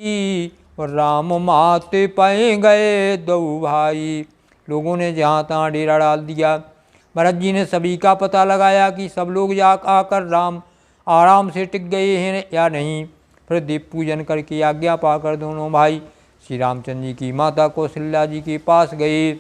और राम माते पै गए दो भाई। लोगों ने जहाँ तहाँ डेरा डाल दिया। भरत जी ने सभी का पता लगाया कि सब लोग जा आकर राम आराम से टिक गए हैं या नहीं। फिर दीप पूजन करके आज्ञा पाकर दोनों भाई श्री रामचंद्र जी की माता कौशल्या जी के पास गए।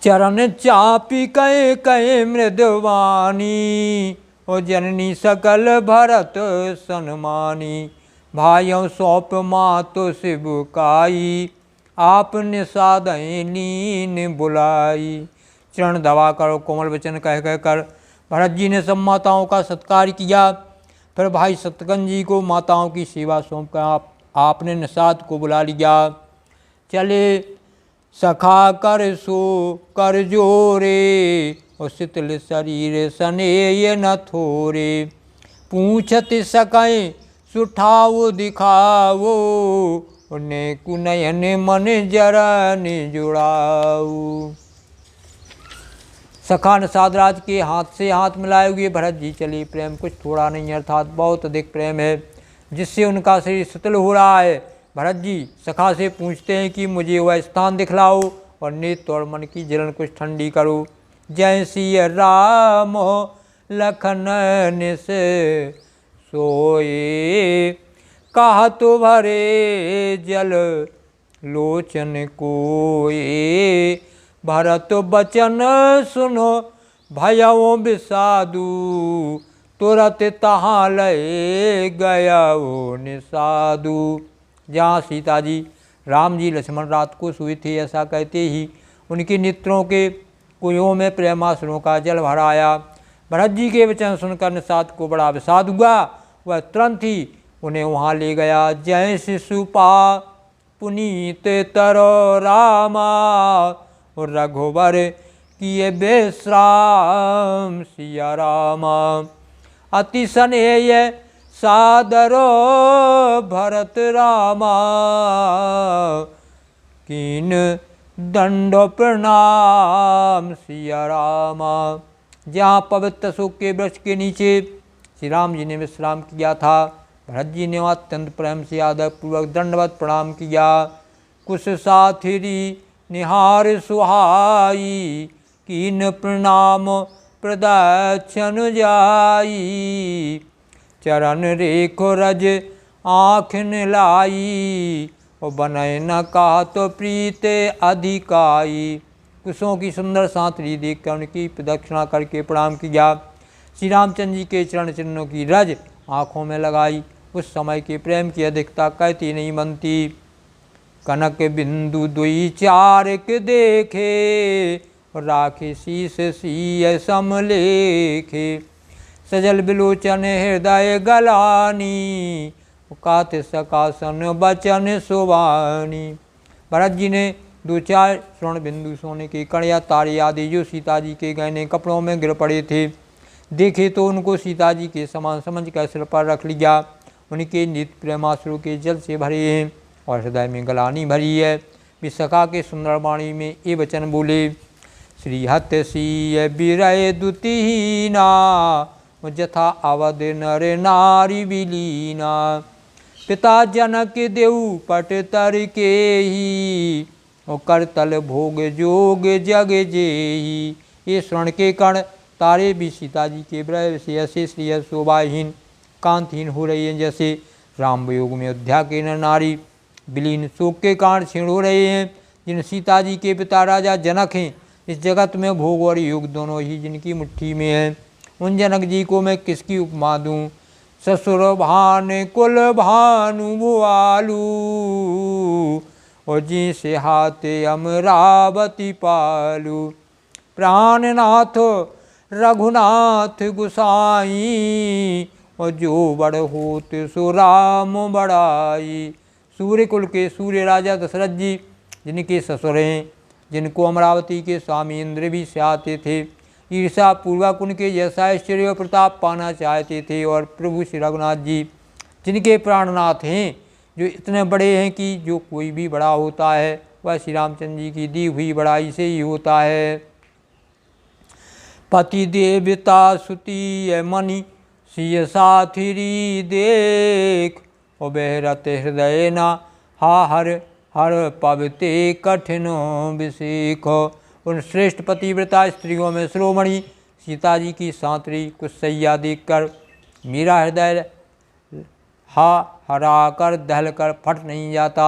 चरण चापी कहे कहे मृदवानी, ओ जननी सकल भरत सन्मानी। भाइयों सौंप मातो शिवकाई, आपने साधय लीन बुलाई। चरण दबा कर कोमल वचन कह कहकर भरत जी ने सब माताओं का सत्कार किया। फिर भाई शत्रुघ्न जी को माताओं की सेवा सौंप कर आपने निषाद को बुला लिया। चले सखा कर सो कर जोरे, और शीतल शरीर सनेय न थोरे। पूछत सकें सुठाओ दिखाओ, उन्हें कुनयन मन जरन जुड़ाऊ। सखा निषादराज के हाथ से हाथ मिलाए हुए भरत जी चले। प्रेम कुछ थोड़ा नहीं अर्थात बहुत अधिक प्रेम है, जिससे उनका शरीर शीतल हो रहा है। भरत जी सखा से पूछते हैं कि मुझे वह स्थान दिखलाओ और नेत्र और मन की जलन कुछ ठंडी करो। जय सिया राम लखन निस सोए, कहा तो भरे जल लोचन कोए। भरत बचन सुनो भयओ विषादु, तुरत तहाँ लय गया वो निषादु। जहाँ सीता जी राम जी लक्ष्मण रात को सोए थे, ऐसा कहते ही उनके नेत्रों के कुओं में प्रेमाश्रुओं का जल भर आया। भरत जी के वचन सुनकर निषाद को बड़ा विषाद हुआ। वह तुरंत ही उन्हें वहाँ ले गया। जय शिशुपा पुनीत तरो रामा, और रघुवर किए विश्राम सिया रामा। अति स्नेह सादरो भरत रामा, कीन दंड प्रणाम सिया रामा। जहाँ पवित्र अशोक के वृक्ष के नीचे श्री राम जी ने विश्राम किया था, भरत जी ने अत्यंत प्रेम से आदर पूर्वक दंडवत प्रणाम किया। कुश साथिरी निहार सुहाई, कीन प्रणाम प्रदक्षिण जाई। चरण रेखो रज आँख लाई, और बनय न कहा तो प्रीत अधिकाई। कुशों की सुंदर साथरी देखकर उनकी प्रदक्षिणा करके प्रणाम किया। श्री रामचंद्र जी के चरण चिन्हों की रज आँखों में लगाई। उस समय के प्रेम की अधिकता कहती नहीं बनती। कनक बिंदु दुई चारक देखे, राखे शीस सीय समलेखे। सजल बिलोचन हृदय गलानी, कात सकासन बचन सुवानी। भरत जी ने दो चार स्वर्ण बिंदु सोने के कण या तारे आदि जो सीता जी के गहने कपड़ों में गिर पड़े थे देखे, तो उनको सीता जी के समान समझ कर सिर पर रख लिया। उनके नित्य प्रेमाश्रु के जल से भरे हैं और हृदय में गलानी भरी है। वे सखा के सुंदर वाणी में ये वचन बोले। श्री हत सीय बिरय दुतिहीना, जथा अवध नर नारी विलीना। पिता जनक देऊ पट तर के ही, और करतल भोग जोग जग जेही। ये स्वर्ण के कण तारे भी सीता जी के विरह से ऐसे श्रेय शोभाहीन कांतहीन हो रही हैं, जैसे राम वियोग में अयोध्या के नर नारी विलीन शोक के कारण क्षीण हो रहे हैं। जिन सीता जी के पिता राजा जनक हैं, इस जगत में भोग और योग दोनों ही जिनकी मुट्ठी में है, उन जनक जी को मैं किसकी उपमा दूँ। ससुर भान कुल भानु भुआलू, और जी से हाथे अमरावती पालू। प्राणनाथ रघुनाथ गुसाई, और जो बड़ होत सो राम बड़ाई। सूर्य कुल के सूर्य राजा दशरथ जी जिनके ससुर हैं, जिनको अमरावती के स्वामी इंद्र भी से आते थे, ईर्षा पूर्वक उनके जैसा ऐश्वर्य और प्रताप पाना चाहते थे। और प्रभु श्री रघुनाथ जी जिनके प्राणनाथ हैं, जो इतने बड़े हैं कि जो कोई भी बड़ा होता है वह श्री रामचंद्र जी की दी हुई बड़ाई से ही होता है। पति देवता सुती मणि सिय साथिरी देख, उबेरते हृदय न हा हर हर पवते कठिनो विसीखो। उन श्रेष्ठ पतिव्रता स्त्रियों में शिरोमणि सीता जी की सांतरी कुशैया देखकर मेरा हृदय हा हरा कर दहल कर फट नहीं जाता।